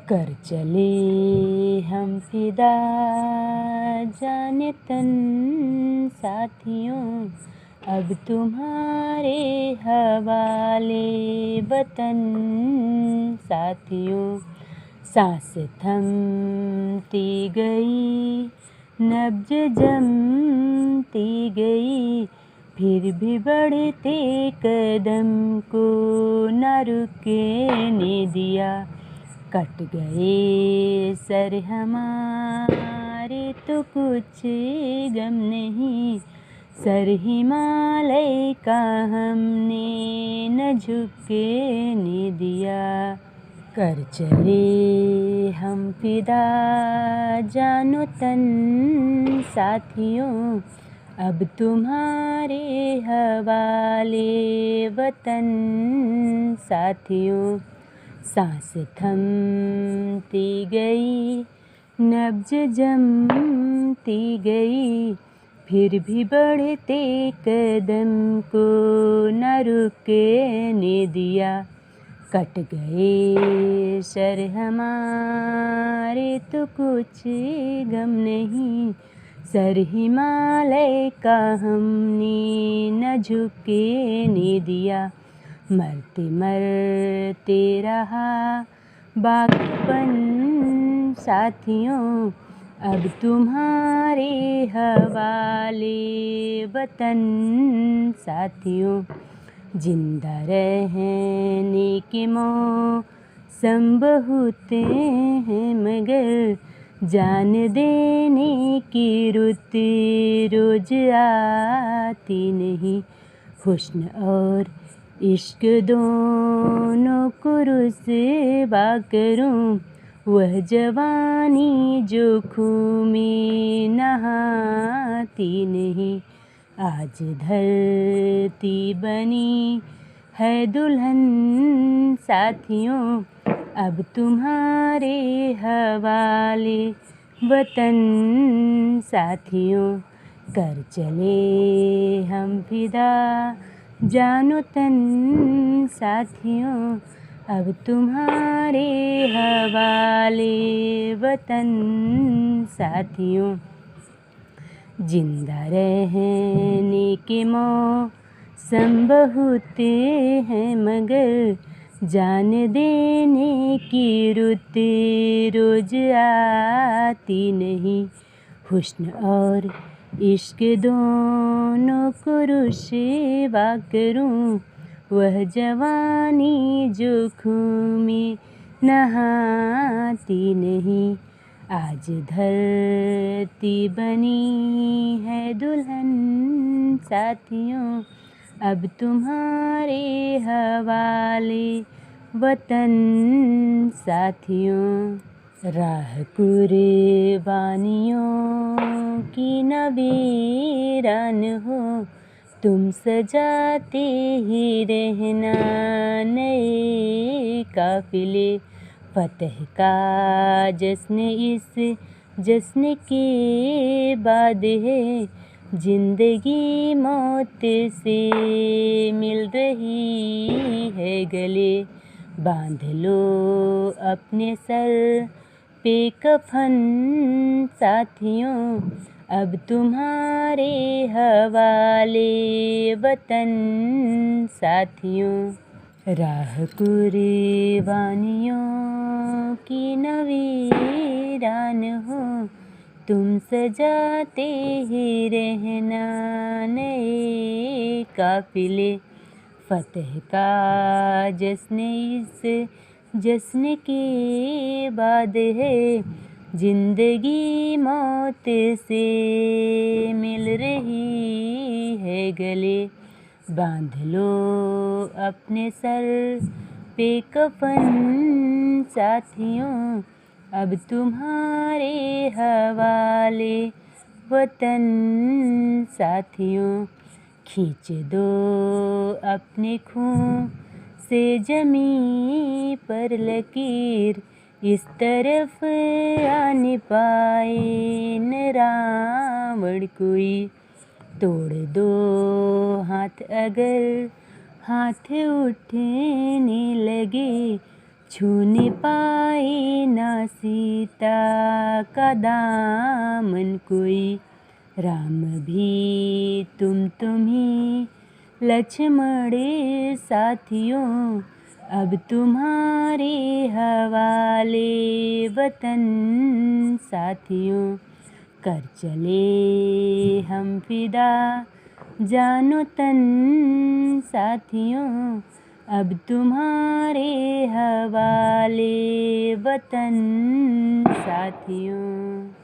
कर चले हम फिदा जाने तन साथियों, अब तुम्हारे हवाले वतन साथियों। सांस थमती गई, नब्ज जमती गई, फिर भी बढ़ते कदम को न रुकने दिया। कट गए सर हमारे तो कुछ गम नहीं, सर हिमालय का हमने न झुकने दिया। कर चले हम फिदा जानो तन साथियों, अब तुम्हारे हवाले वतन साथियों। सांस थमती गई, नब्ज जमती गई, फिर भी बढ़ते कदम को न रुकने दिया। कट गए सर हमारे तो कुछ गम नहीं, सर हिमालय का हमने न झुकने दिया। मरते मरते रहा बागपन साथियों, अब तुम्हारे हवाले वतन साथियों। जिंदा रहने के मौसम बहुत हैं, मगर जान देने की रुत रोज आती नहीं। हुस्न और इश्क दोनों को रुसवा करूं, वह जवानी जो खून में नहाती नहीं। आज धरती बनी है दुल्हन साथियों, अब तुम्हारे हवाले वतन साथियों। कर चले हम फिदा जानो तन साथियों, अब तुम्हारे हवाले वतन साथियों। जिंदा रहने के मौसम बहुत हैं, मगर जान देने की रुत रोज आती नहीं। हुस्न और इश्क दोनों को रुसवा करूं, वह जवानी जो खून में नहाती नहीं। आज धरती बनी है दुल्हन साथियों, अब तुम्हारे हवाले वतन साथियों। राह कुर्बानियों की न वीरान हो, तुम सजाते ही रहना नए काफिले। फतह का जश्न इस जश्न के बाद है, जिंदगी मौत से मिल रही है गले। बांध लो अपने सर पे कफन साथियों, अब तुम्हारे हवाले वतन साथियों। राह कुर्बानियों की न वीरान हो, तुम सजाते ही रहना नए काफिले। फतह का जश्न इस जश्न के बाद है, जिंदगी मौत से मिल रही है गले। बांध लो अपने सर पे कफन साथियों, अब तुम्हारे हवाले वतन साथियों। खींच दो अपने खून से जमीन पर लकीर, इस तरफ आने पाए न रावण कोई। तोड़ दो हाथ अगर हाथ उठने लगे, छूने पाए न सीता का दामन कोई, राम भी तुम्ही लक्ष्मण साथियों, अब तुम्हारे हवाले वतन साथियों। कर चले हम फिदा जानो तन साथियों, अब तुम्हारे हवाले वतन साथियों।